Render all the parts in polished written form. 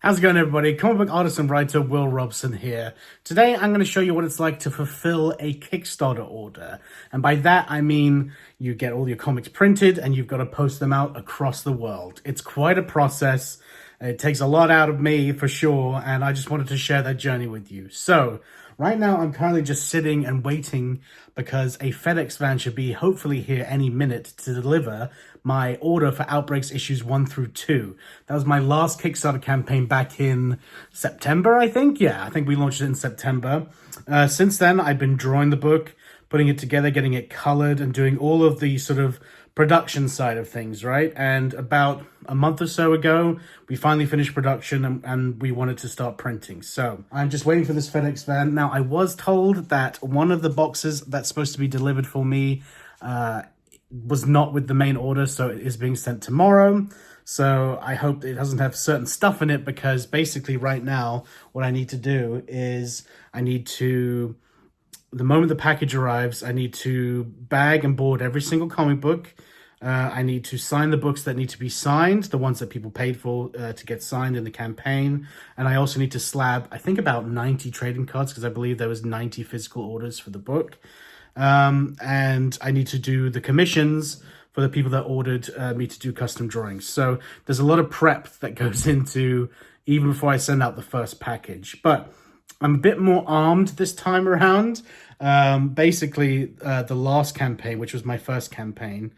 How's it going, everybody? Comic book artist and writer Will Robson here. Today, I'm going to show you what it's like to fulfill a Kickstarter order. And by that, I mean you get all your comics printed and you've got to post them out across the world. It's quite a process. It takes a lot out of me, for sure, and I just wanted to share that journey with you. So, right now, I'm currently just sitting and waiting because a FedEx van should be hopefully here any minute to deliver my order for Outbreaks issues 1 through 2. That was my last Kickstarter campaign back in September, I think. Yeah, I think we launched it in September. Since then, I've been drawing the book, putting it together, getting it colored, and doing all of the sort of production side of things, right? And about a month or so ago, we finally finished production and we wanted to start printing. So I'm just waiting for this FedEx van. Now, I was told that one of the boxes that's supposed to be delivered for me was not with the main order, so it is being sent tomorrow. So I hope it doesn't have certain stuff in it, because basically right now, what I need to do is the moment the package arrives, I need to bag and board every single comic book. I need to sign the books that need to be signed, the ones that people paid for to get signed in the campaign. And I also need to slab, I think, about 90 trading cards, because I believe there was 90 physical orders for the book. And I need to do the commissions for the people that ordered me to do custom drawings. So there's a lot of prep that goes into even before I send out the first package. But I'm a bit more armed this time around. Basically, the last campaign, which was my first campaign,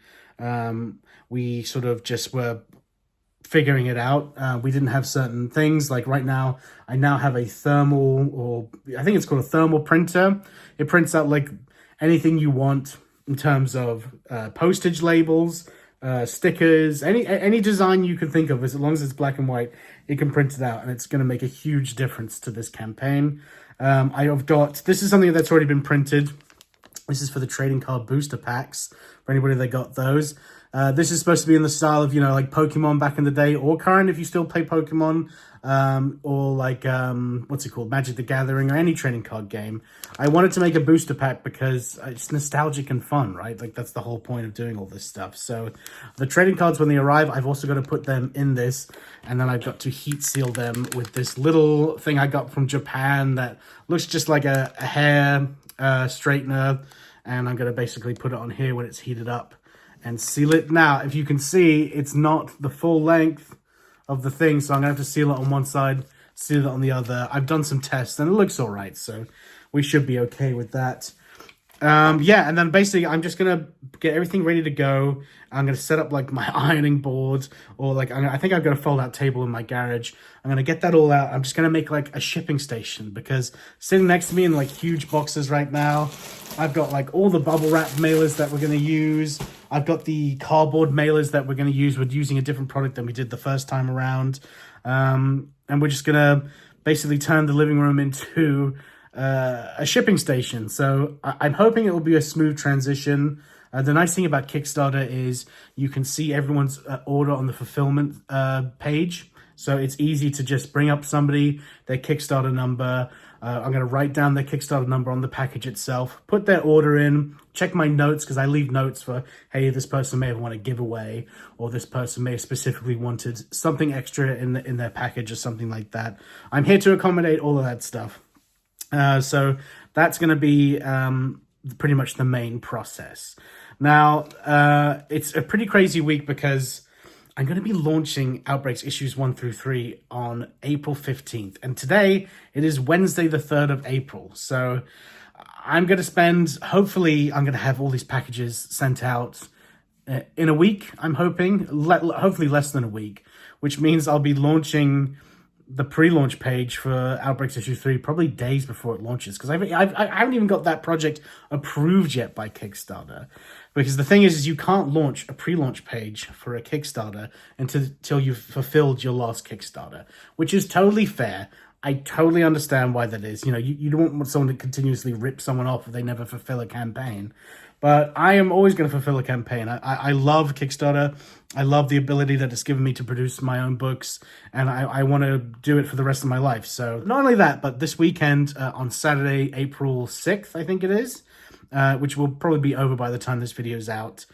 we sort of just were figuring it out. We didn't have certain things. Like right now, I now have a thermal, or I think it's called a thermal printer. It prints out like anything you want in terms of postage labels, stickers, any design you can think of, as long as it's black and white, it can print it out, and it's going to make a huge difference to this campaign. This is something that's already been printed. This is for the trading card booster packs, for anybody that got those. This is supposed to be in the style of, like Pokemon back in the day, or current if you still play Pokemon, or like, what's it called, Magic the Gathering, or any trading card game. I wanted to make a booster pack because it's nostalgic and fun, right? Like, that's the whole point of doing all this stuff. So the trading cards, when they arrive, I've also got to put them in this, and then I've got to heat seal them with this little thing I got from Japan that looks just like a hair straightener, and I'm going to basically put it on here when it's heated up and seal it. Now, if you can see, it's not the full length of the thing, so I'm going to have to seal it on one side, seal it on the other. I've done some tests, and it looks all right, so we should be okay with that. Yeah, and then basically I'm just going to get everything ready to go. I'm going to set up like my ironing board, or like, I think I've got a fold-out table in my garage. I'm going to get that all out. I'm just going to make like a shipping station, because sitting next to me in like huge boxes right now, I've got like all the bubble wrap mailers that we're going to use. I've got the cardboard mailers that we're going to use. We're using a different product than we did the first time around. And we're just going to basically turn the living room into a shipping station. So I'm hoping it will be a smooth transition. The nice thing about Kickstarter is you can see everyone's order on the fulfillment page. So it's easy to just bring up somebody, their Kickstarter number. I'm going to write down their Kickstarter number on the package itself, put their order in, check my notes, because I leave notes for, hey, this person may have wanted a giveaway, or this person may have specifically wanted something extra in their package or something like that. I'm here to accommodate all of that stuff. So that's going to be pretty much the main process. Now, it's a pretty crazy week because I'm going to be launching Outbreaks issues 1 through 3 on April 15th. And today, it is Wednesday, the 3rd of April. So I'm going to hopefully, I'm going to have all these packages sent out in a week, I'm hoping. Hopefully less than a week, which means I'll be launching the pre-launch page for Outbreaks issue 3 probably days before it launches, because I haven't even got that project approved yet by Kickstarter. Because the thing is you can't launch a pre-launch page for a Kickstarter until you've fulfilled your last Kickstarter, which is totally fair. I totally understand why that is. You don't want someone to continuously rip someone off if they never fulfill a campaign. But I am always going to fulfill a campaign. I love Kickstarter. I love the ability that it's given me to produce my own books, and I want to do it for the rest of my life. So not only that, but this weekend on Saturday, April 6th, I think it is, which will probably be over by the time this video is out,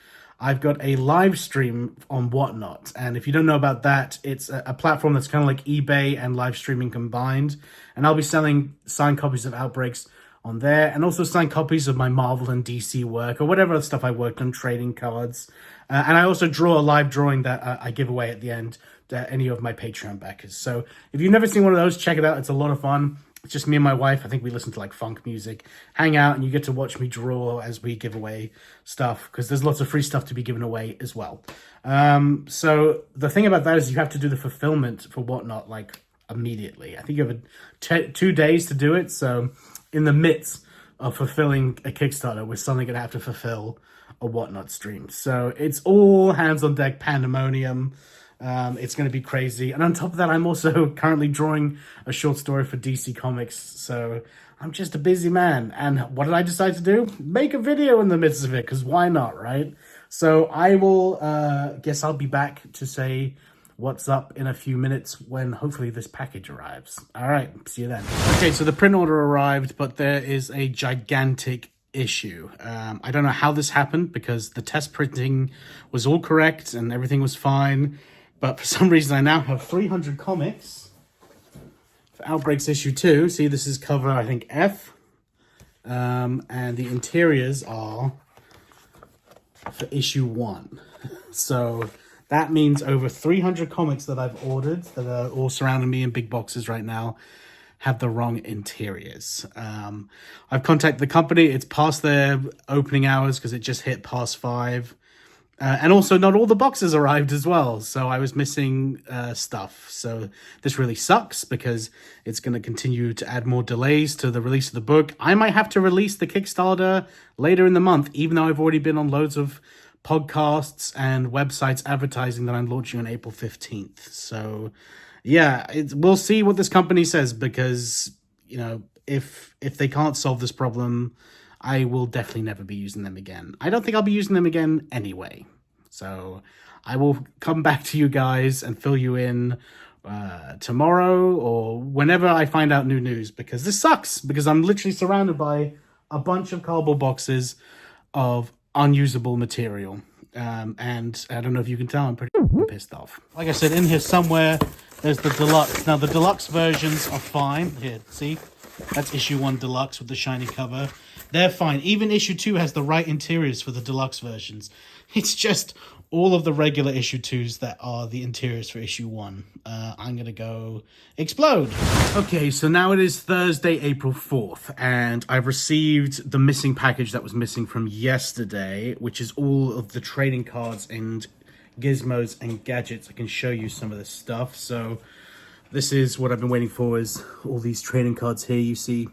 I've got a live stream on Whatnot. And if you don't know about that, it's a platform that's kind of like eBay and live streaming combined. And I'll be selling signed copies of Outbreaks on there, and also signed copies of my Marvel and DC work, or whatever stuff I worked on, trading cards. And I also draw a live drawing that I give away at the end to any of my Patreon backers. So if you've never seen one of those, check it out. It's a lot of fun. It's just me and my wife. I think we listen to like funk music, hang out, and you get to watch me draw as we give away stuff, because there's lots of free stuff to be given away as well. So the thing about that is you have to do the fulfillment for Whatnot like immediately. I think you have 2 days to do it. So in the midst of fulfilling a Kickstarter, we're suddenly going to have to fulfill a Whatnot stream. So it's all hands on deck pandemonium. It's going to be crazy. And on top of that, I'm also currently drawing a short story for DC Comics. So I'm just a busy man. And what did I decide to do? Make a video in the midst of it, because why not, right? So I will, guess I'll be back to say what's up in a few minutes when hopefully this package arrives. All right, see you then. Okay, so the print order arrived, but there is a gigantic issue. I don't know how this happened, because the test printing was all correct and everything was fine. But for some reason, I now have 300 comics for Outbreaks issue 2. See, this is cover, I think, F. And the interiors are for issue 1. So that means over 300 comics that I've ordered, that are all surrounding me in big boxes right now, have the wrong interiors. I've contacted the company. It's past their opening hours because it just hit past 5. And also not all the boxes arrived as well. So I was missing stuff. So this really sucks, because it's going to continue to add more delays to the release of the book. I might have to release the Kickstarter later in the month, even though I've already been on loads of podcasts and websites advertising that I'm launching on April 15th. So yeah, we'll see what this company says, because, you know, if they can't solve this problem, I will definitely never be using them again. I don't think I'll be using them again anyway. So I will come back to you guys and fill you in tomorrow or whenever I find out new news, because this sucks, because I'm literally surrounded by a bunch of cardboard boxes of unusable material. And I don't know if you can tell, I'm pretty pissed off. Like I said, in here somewhere, there's the deluxe. Now, the deluxe versions are fine. Here, see? That's issue 1 deluxe with the shiny cover. They're fine. Even issue 2 has the right interiors for the deluxe versions. It's just all of the regular issue 2s that are the interiors for issue 1. I'm going to go explode. Okay, so now it is Thursday, April 4th, and I've received the missing package that was missing from yesterday, which is all of the trading cards and gizmos and gadgets. I can show you some of this stuff. So this is what I've been waiting for, is all these trading cards here, you see.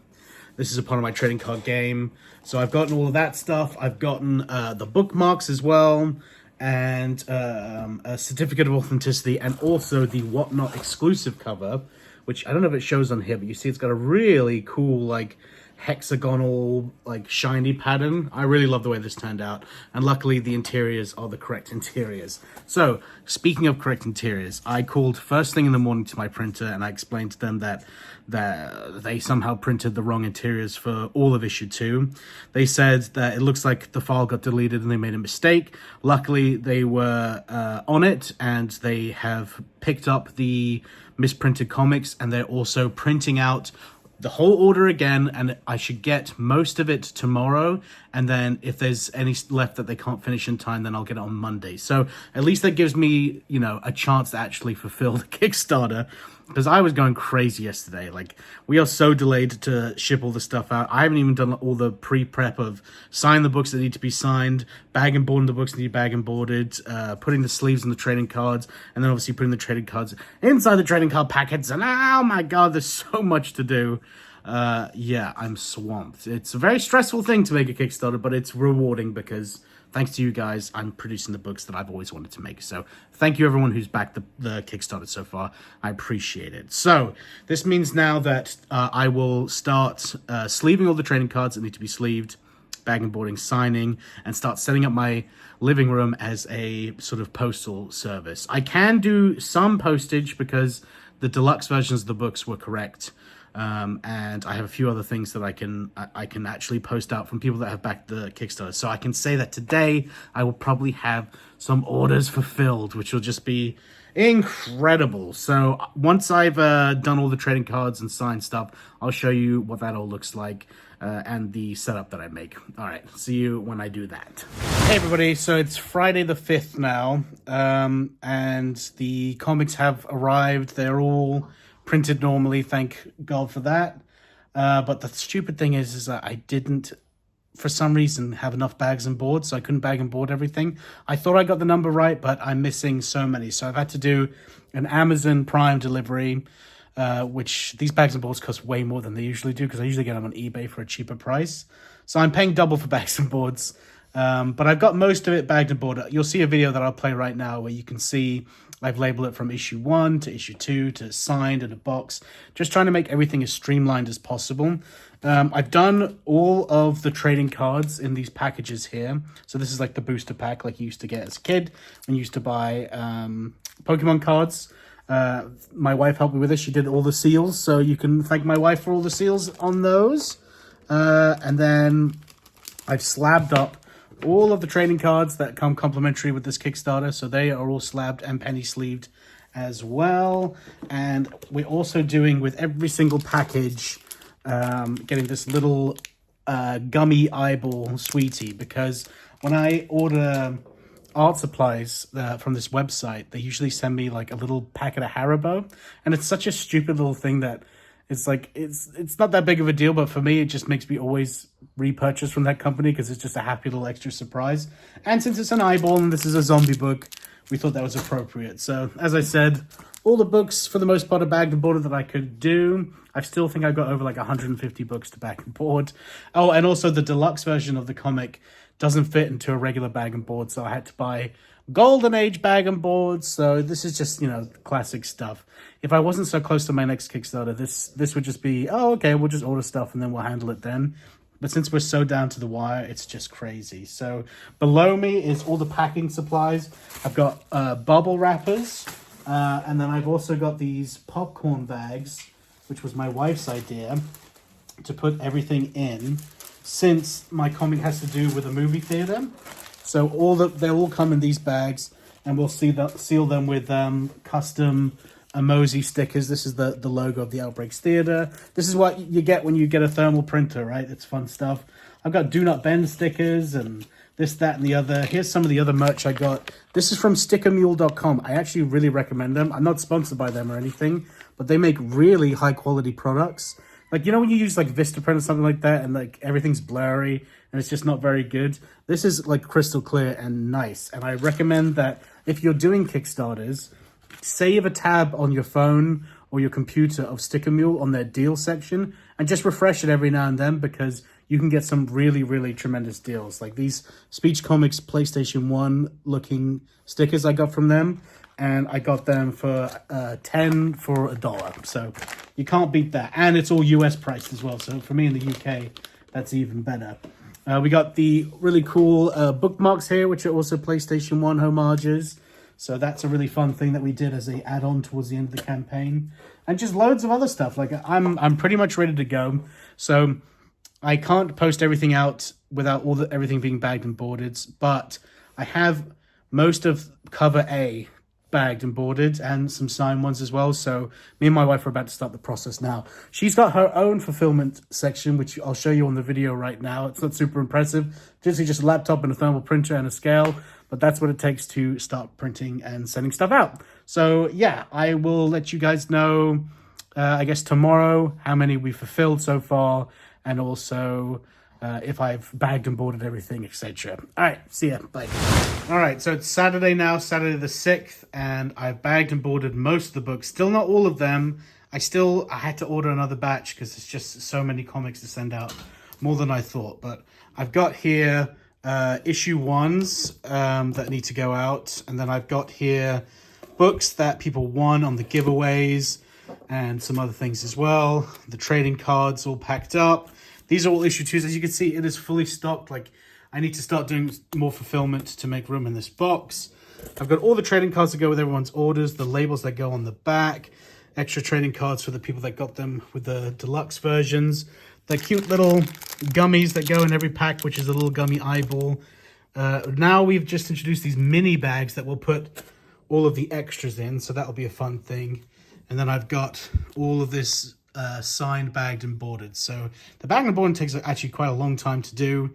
This is a part of my trading card game. So I've gotten all of that stuff. I've gotten the bookmarks as well, and a certificate of authenticity, and also the Whatnot exclusive cover, which I don't know if it shows on here, but you see it's got a really cool, like, hexagonal, like, shiny pattern. I really love the way this turned out, and luckily the interiors are the correct interiors. So speaking of correct interiors, I called first thing in the morning to my printer, and I explained to them that they somehow printed the wrong interiors for all of issue 2. They said that it looks like the file got deleted and they made a mistake. Luckily, they were on it, and they have picked up the misprinted comics, and they're also printing out the whole order again, and I should get most of it tomorrow, and then if there's any left that they can't finish in time, then I'll get it on Monday. So at least that gives me, you know, a chance to actually fulfill the Kickstarter, because I was going crazy yesterday. Like, we are so delayed to ship all the stuff out. I haven't even done all the pre-prep of sign the books that need to be signed, bag and boarding the books that need bag and boarded, putting the sleeves in the trading cards, and then obviously putting the trading cards inside the trading card packets. And oh my god, there's so much to do. Yeah, I'm swamped. It's a very stressful thing to make a Kickstarter, but it's rewarding, because thanks to you guys, I'm producing the books that I've always wanted to make. So thank you everyone who's backed the Kickstarter so far. I appreciate it. So this means now that I will start sleeving all the trading cards that need to be sleeved, bag and boarding, signing, and start setting up my living room as a sort of postal service. I can do some postage because the deluxe versions of the books were correct. and I have a few other things that I can actually post out from people that have backed the Kickstarter. So I can say that today I will probably have some orders fulfilled, which will just be incredible. So once I've done all the trading cards and signed stuff, I'll show you what that all looks like and the setup that I make. All right, see you when I do that. Hey everybody, so it's Friday the 5th now, and the comics have arrived. They're all printed normally, thank God for that. But the stupid thing is that I didn't, for some reason, have enough bags and boards, so I couldn't bag and board everything. I thought I got the number right, but I'm missing so many. So I've had to do an Amazon Prime delivery, which these bags and boards cost way more than they usually do, because I usually get them on eBay for a cheaper price. So I'm paying double for bags and boards. But I've got most of it bagged and boarded. You'll see a video that I'll play right now where you can see I've labeled it from issue 1 to issue 2 to signed in a box, just trying to make everything as streamlined as possible. I've done all of the trading cards in these packages here. So this is like the booster pack like you used to get as a kid when you used to buy Pokemon cards. My wife helped me with this. She did all the seals, so you can thank my wife for all the seals on those. And then I've slabbed up all of the trading cards that come complimentary with this Kickstarter, so they are all slabbed and penny sleeved as well. And we're also doing, with every single package, getting this little gummy eyeball sweetie, because when I order art supplies from this website, they usually send me like a little packet of Haribo, and it's such a stupid little thing that it's like it's not that big of a deal, but for me it just makes me always repurchase from that company because it's just a happy little extra surprise. And since it's an eyeball and this is a zombie book, we thought that was appropriate. So as I said, all the books for the most part are bagged and boarded that I could do. I still think I've got over like 150 books to bag and board. Oh, and also the deluxe version of the comic doesn't fit into a regular bag and board, so I had to buy Golden Age bag and boards. So this is just, you know, classic stuff. If I wasn't so close to my next Kickstarter, this would just be, oh, okay, we'll just order stuff and then we'll handle it then. But since we're so down to the wire, it's just crazy. So below me is all the packing supplies. I've got bubble wrappers, and then I've also got these popcorn bags, which was my wife's idea, to put everything in, since my comic has to do with a movie theater. So they'll all come in these bags, and we'll seal them with custom emoji stickers. This is the logo of the Outbreaks Theater. This is what you get when you get a thermal printer, right? It's fun stuff. I've got Do Not Bend stickers and this, that, and the other. Here's some of the other merch I got. This is from stickermule.com. I actually really recommend them. I'm not sponsored by them or anything, but they make really high quality products. Like, you know when you use like Vistaprint or something like that and like everything's blurry and it's just not very good? This is like crystal clear and nice. And I recommend that if you're doing Kickstarters, save a tab on your phone or your computer of Sticker Mule on their deal section and just refresh it every now and then, because you can get some really, really tremendous deals. Like these Speech Comics PlayStation 1 looking stickers I got from them, and I got them for 10 for $1. So you can't beat that. And it's all US priced as well. So for me in the UK, that's even better. We got the really cool bookmarks here, which are also PlayStation 1 homages. So that's a really fun thing that we did as a add-on towards the end of the campaign. And just loads of other stuff. Like I'm pretty much ready to go. So I can't post everything out without everything being bagged and boarded, but I have most of cover A bagged and boarded and some signed ones as well. So me and my wife are about to start the process now. She's got her own fulfillment section, which I'll show you on the video right now. It's not super impressive. Just a laptop and a thermal printer and a scale, but that's what it takes to start printing and sending stuff out. So yeah, I will let you guys know, I guess tomorrow, how many we fulfilled so far, and also if I've bagged and boarded everything, etc. All right, see ya, bye. All right, so it's Saturday now, Saturday the 6th, and I've bagged and boarded most of the books. Still not all of them. I had to order another batch because it's just so many comics to send out, more than I thought. But I've got here issue 1s that need to go out, and then I've got here books that people won on the giveaways, and some other things as well. The trading cards all packed up. These are all issue 2s. As you can see, it is fully stocked. Like, I need to start doing more fulfillment to make room in this box. I've got all the trading cards to go with everyone's orders, the labels that go on the back, extra trading cards for the people that got them with the deluxe versions. They're cute little gummies that go in every pack, which is a little gummy eyeball. Now we've just introduced these mini bags that will put all of the extras in, so that'll be a fun thing. And then I've got all of this signed, bagged, and boarded. So the bagged and boarded takes actually quite a long time to do.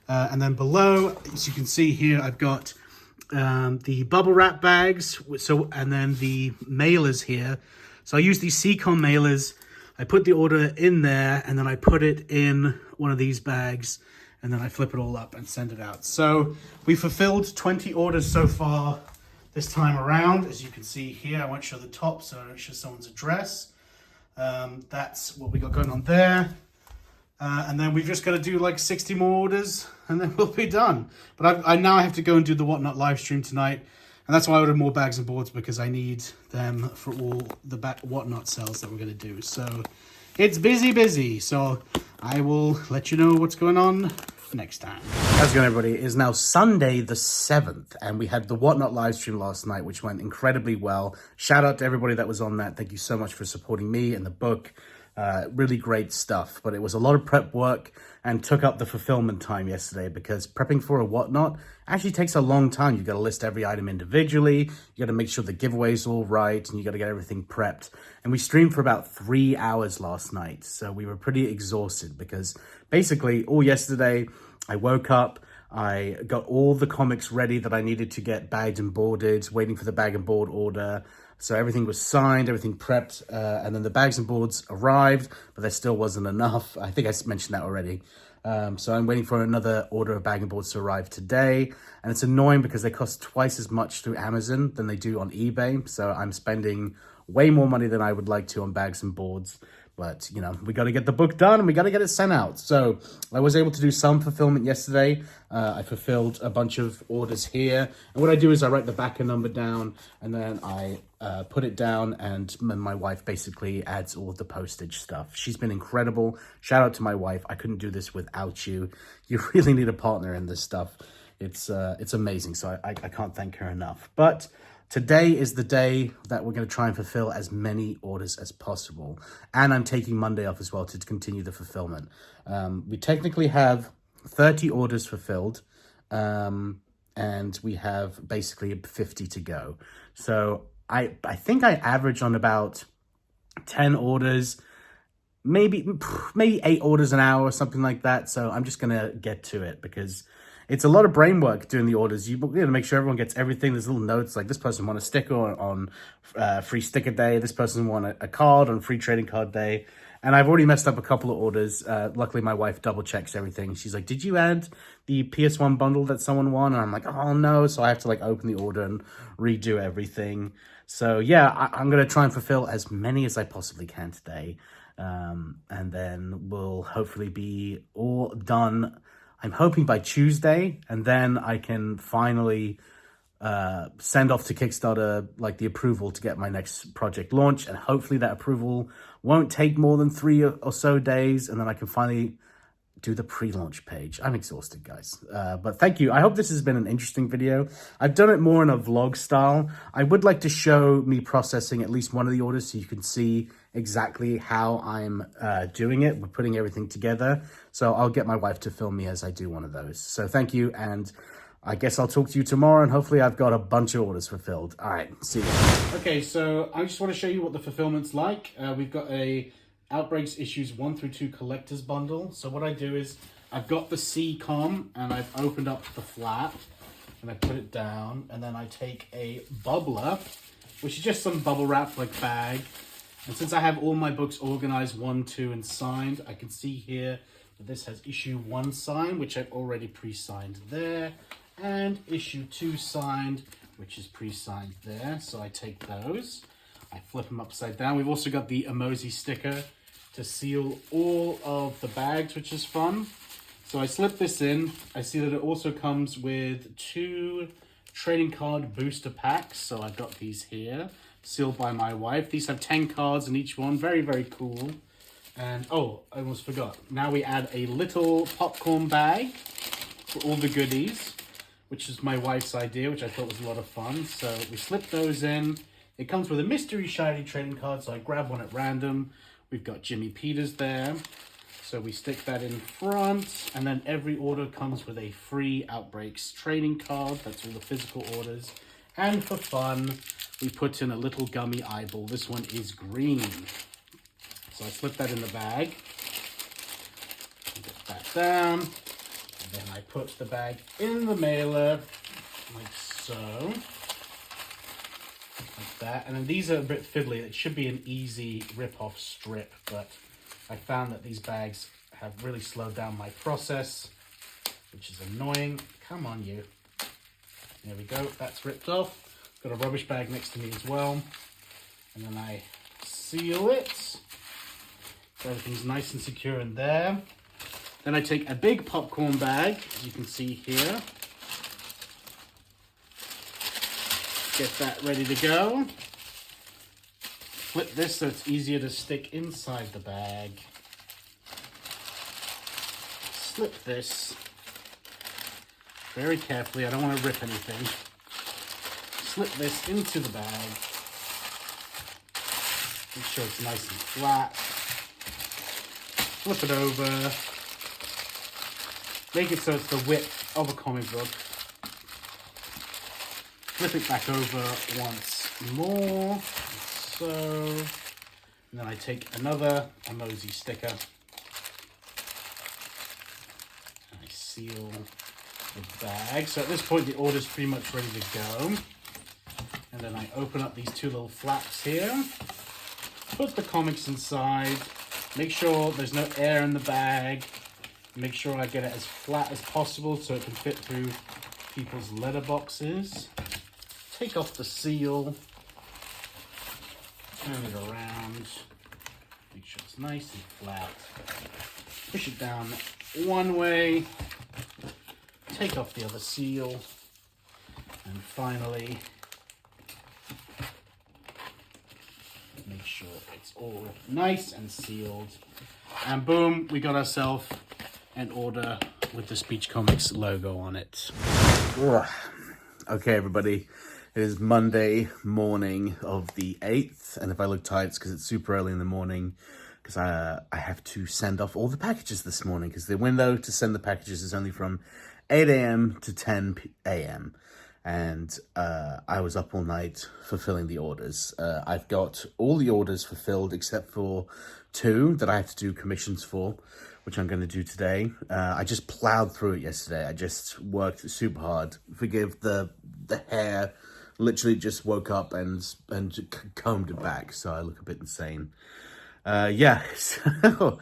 And then below, as you can see here, I've got the bubble wrap bags. And then the mailers here. So I use these CCOM mailers. I put the order in there, and then I put it in one of these bags, and then I flip it all up and send it out. So we fulfilled 20 orders so far this time around. As you can see here, I won't show the top, so I don't show someone's address. That's what we got going on there. And then we've just got to do like 60 more orders, and then we'll be done. But I now have to go and do the Whatnot live stream tonight. And that's why I ordered more bags and boards, because I need them for all the Whatnot sales that we're going to do. So it's busy. So I will let you know what's going on next time. How's it going, everybody? It is now Sunday the 7th, and we had the Whatnot live stream last night, which went incredibly well. Shout out to everybody that was on that. Thank you so much for supporting me and the book. Really great stuff, but it was a lot of prep work and took up the fulfillment time yesterday, because prepping for a Whatnot actually takes a long time. You've got to list every item individually, you got to make sure the giveaway's all right, and you got to get everything prepped. And we streamed for about 3 hours last night, so we were pretty exhausted, because basically all yesterday I woke up, I got all the comics ready that I needed to get bagged and boarded, waiting for the bag and board order. So everything was signed, everything prepped, and then the bags and boards arrived, but there still wasn't enough. I think I mentioned that already. So I'm waiting for another order of bag and boards to arrive today. And it's annoying because they cost twice as much through Amazon than they do on eBay. So I'm spending way more money than I would like to on bags and boards. But, you know, we got to get the book done and we got to get it sent out. So I was able to do some fulfillment yesterday. I fulfilled a bunch of orders here. And what I do is I write the backer number down, and then I put it down, and my wife basically adds all of the postage stuff. She's been incredible. Shout out to my wife. I couldn't do this without you. You really need a partner in this stuff. It's amazing. So I can't thank her enough. But today is the day that we're going to try and fulfill as many orders as possible. And I'm taking Monday off as well to continue the fulfillment. We technically have 30 orders fulfilled, and we have basically 50 to go. So I think I average on about 10 orders, maybe 8 orders an hour or something like that. So I'm just going to get to it, because it's a lot of brain work doing the orders. You know, to make sure everyone gets everything. There's little notes like, this person want a sticker on free sticker day. This person want a card on free trading card day. And I've already messed up a couple of orders. Luckily, my wife double checks everything. She's like, did you add the PS1 bundle that someone won? And I'm like, oh no. So I have to like open the order and redo everything. So yeah, I'm going to try and fulfill as many as I possibly can today. And then we'll hopefully be all done, I'm hoping by Tuesday, and then I can finally send off to Kickstarter like the approval to get my next project launched, and hopefully that approval won't take more than 3 or so days, and then I can finally do the pre-launch page. I'm exhausted, guys, but thank you. I hope this has been an interesting video. I've done it more in a vlog style. I would like to show me processing at least one of the orders so you can see exactly how I'm doing it. We're putting everything together, so I'll get my wife to film me as I do one of those. So thank you, and I guess I'll talk to you tomorrow, and hopefully I've got a bunch of orders fulfilled. All right, see you. Okay, so I just want to show you what the fulfillment's like. We've got a Outbreaks Issues 1 through 2 collector's bundle. So what I do is I've got the CCOM, and I've opened up the flap, and I put it down, and then I take a bubbler, which is just some bubble wrap like bag. And since I have all my books organized 1, 2, and signed, I can see here that this has issue 1 signed, which I've already pre-signed there, and issue 2 signed, which is pre-signed there. So I take those, I flip them upside down. We've also got the emoji sticker to seal all of the bags, which is fun. So I slip this in. I see that it also comes with 2 trading card booster packs. So I've got these here, sealed by my wife. These have 10 cards in each one. Very, very cool. And oh, I almost forgot. Now we add a little popcorn bag for all the goodies, which is my wife's idea, which I thought was a lot of fun. So we slip those in. It comes with a mystery shiny trading card, so I grab one at random. We've got Jimmy Peters there. So we stick that in front, and then every order comes with a free Outbreaks trading card. That's all the physical orders. And for fun, we put in a little gummy eyeball. This one is green. So I slip that in the bag. Get that down. And then I put the bag in the mailer, like so. Like that. And then these are a bit fiddly. It should be an easy rip-off strip, but I found that these bags have really slowed down my process, which is annoying. Come on, you. There we go. That's ripped off. Got a rubbish bag next to me as well. And then I seal it. So everything's nice and secure in there. Then I take a big popcorn bag, as you can see here. Get that ready to go. Flip this so it's easier to stick inside the bag. Slip this very carefully. I don't want to rip anything. Slip this into the bag. Make sure it's nice and flat. Flip it over. Make it so it's the width of a comic book. Flip it back over once more. So, and then I take another emoji sticker. And I seal the bag. So at this point, the order's pretty much ready to go. And then I open up these two little flaps here. Put the comics inside. Make sure there's no air in the bag. Make sure I get it as flat as possible so it can fit through people's letterboxes. Take off the seal. Turn it around. Make sure it's nice and flat. Push it down one way. Take off the other seal. And finally, make sure it's all nice and sealed. And boom, we got ourselves an order with the Speech Comics logo on it. Ugh. Okay, everybody. It is Monday morning of the 8th, and if I look tight, it's because it's super early in the morning, because I have to send off all the packages this morning, because the window to send the packages is only from 8 a.m. to 10 a.m., and I was up all night fulfilling the orders. I've got all the orders fulfilled except for 2 that I have to do commissions for, which I'm going to do today. I just plowed through it yesterday. I just worked super hard. Forgive the hair. Literally just woke up and combed it back, so I look a bit insane. Yeah, so,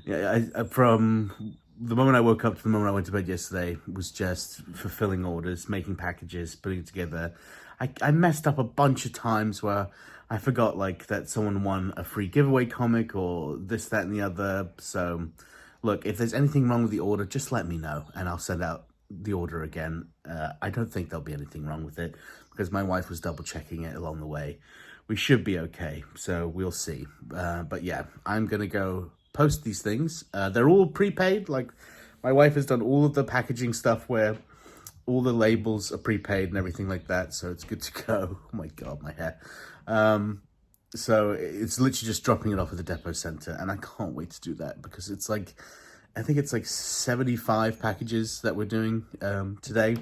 yeah. From the moment I woke up to the moment I went to bed yesterday was just fulfilling orders, making packages, putting it together. I messed up a bunch of times where I forgot like that someone won a free giveaway comic or this, that, and the other. So, look, if there's anything wrong with the order, just let me know and I'll send out the order again. I don't think there'll be anything wrong with it because my wife was double checking it along the way. We should be okay, so we'll see. But yeah, I'm gonna go post these things. They're all prepaid. Like, my wife has done all of the packaging stuff where all the labels are prepaid and everything like that, so it's good to go. Oh my god, my hair. So it's literally just dropping it off at the depot center, and I can't wait to do that because it's like, I think it's like 75 packages that we're doing today.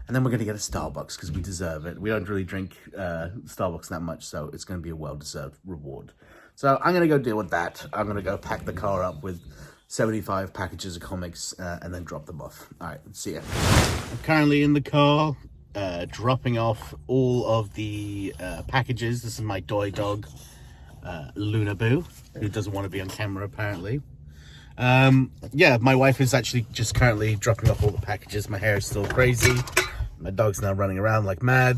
And then we're going to get a Starbucks because we deserve it. We don't really drink Starbucks that much, so it's going to be a well-deserved reward. So I'm going to go deal with that. I'm going to go pack the car up with 75 packages of comics and then drop them off. All right, see ya. I'm currently in the car dropping off all of the packages. This is my toy dog, Luna Boo, who doesn't want to be on camera apparently. Yeah, my wife is actually just currently dropping off all the packages. My hair is still crazy. My dog's now running around like mad.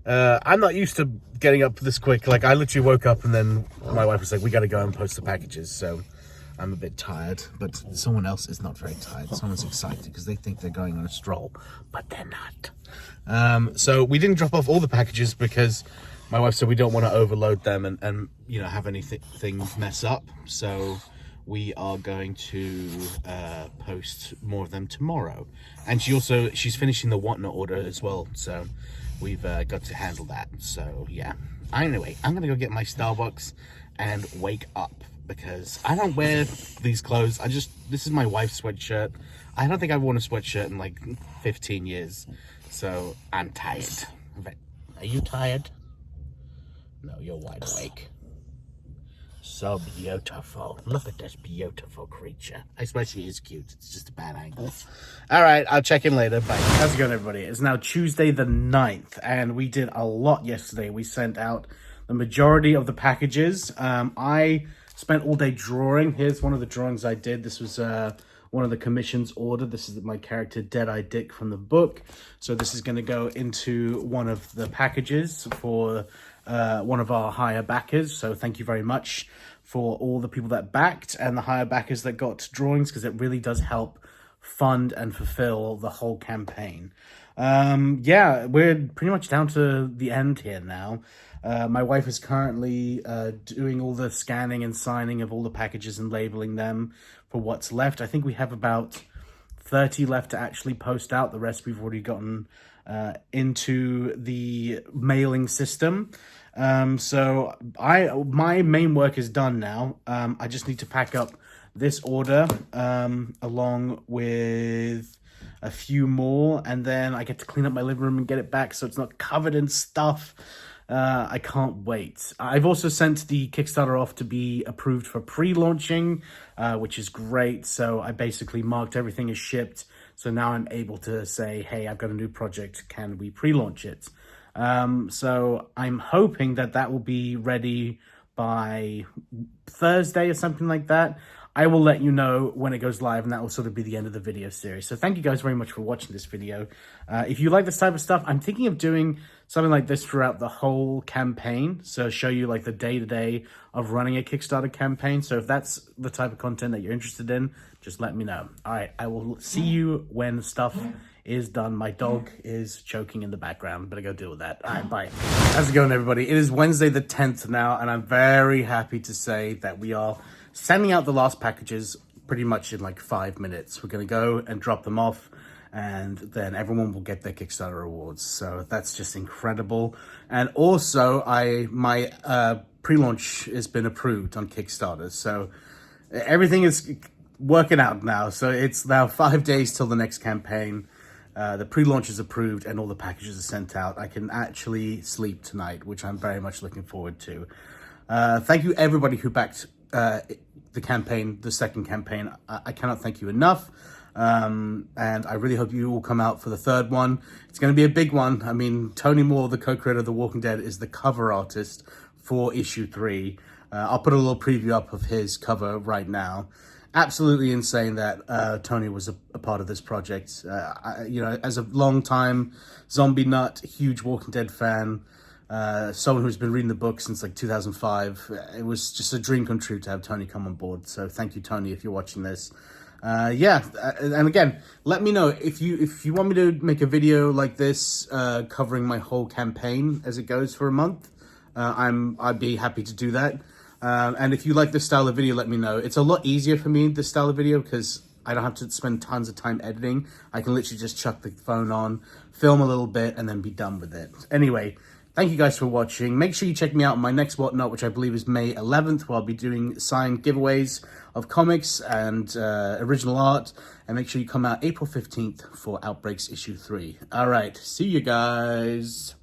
I'm not used to getting up this quick. Like, I literally woke up and then my wife was like, we got to go and post the packages. So I'm a bit tired, but someone else is not very tired. Someone's excited because they think they're going on a stroll, but they're not. So we didn't drop off all the packages because my wife said we don't want to overload them and you know, have anything mess up. So we are going to post more of them tomorrow. And she's finishing the Whatnot order as well, so we've got to handle that. So yeah, Anyway, I'm gonna go get my Starbucks and wake up, because I don't wear these clothes. This is my wife's sweatshirt. I don't think I've worn a sweatshirt in like 15 years. So I'm tired. Are you tired? No, you're wide awake. So beautiful. Look at this beautiful creature. I swear she is cute. It's just a bad angle. All right, I'll check in later. Bye. How's it going, everybody? It's now Tuesday the 9th, and we did a lot yesterday. We sent out the majority of the packages. I spent all day drawing. Here's one of the drawings I did. This was one of the commissions ordered. This is my character Dead-Eye Dick from the book. So this is going to go into one of the packages for one of our higher backers. So thank you very much for all the people that backed and the higher backers that got drawings, because it really does help fund and fulfill the whole campaign. Yeah, we're pretty much down to the end here now. My wife is currently doing all the scanning and signing of all the packages and labeling them for what's left. I think we have about 30 left to actually post out. The rest we've already gotten into the mailing system. So my main work is done now. I just need to pack up this order along with a few more, and then I get to clean up my living room and get it back so it's not covered in stuff. I can't wait. I've also sent the Kickstarter off to be approved for pre-launching, which is great. So I basically marked everything as shipped. So now I'm able to say, hey, I've got a new project. Can we pre-launch it? So I'm hoping that that will be ready by Thursday or something like that. I will let you know when it goes live, and that will sort of be the end of the video series. So thank you guys very much for watching this video. If you like this type of stuff, I'm thinking of doing something like this throughout the whole campaign. So show you like the day-to-day of running a Kickstarter campaign. So if that's the type of content that you're interested in, just let me know. All right, I will see you when stuff is done. My dog is choking in the background, but I go deal with that. All right, bye. How's it going, everybody? It is Wednesday the 10th now, and I'm very happy to say that we are sending out the last packages pretty much in like 5 minutes. We're going to go and drop them off, and then everyone will get their Kickstarter rewards. So that's just incredible. And also, my pre-launch has been approved on Kickstarter. So everything is working out now. So it's now 5 days till the next campaign. The pre-launch is approved and all the packages are sent out. I can actually sleep tonight, which I'm very much looking forward to. Thank you, everybody who backed the campaign, the second campaign. I cannot thank you enough. And I really hope you all come out for the third one. It's going to be a big one. I mean, Tony Moore, the co-creator of The Walking Dead, is the cover artist for issue 3. I'll put a little preview up of his cover right now. Absolutely insane that Tony was a part of this project. You know, as a long-time zombie nut, huge Walking Dead fan, someone who's been reading the book since like 2005. It was just a dream come true to have Tony come on board. So thank you, Tony, if you're watching this. Yeah, and again, let me know if you want me to make a video like this covering my whole campaign as it goes for a month. I'd be happy to do that. And if you like this style of video, let me know. It's a lot easier for me, this style of video, because I don't have to spend tons of time editing. I can literally just chuck the phone on, film a little bit, and then be done with it. Anyway, thank you guys for watching. Make sure you check me out on my next Whatnot, which I believe is May 11th, where I'll be doing signed giveaways of comics and original art. And make sure you come out April 15th for Outbreaks issue 3. All right, see you guys.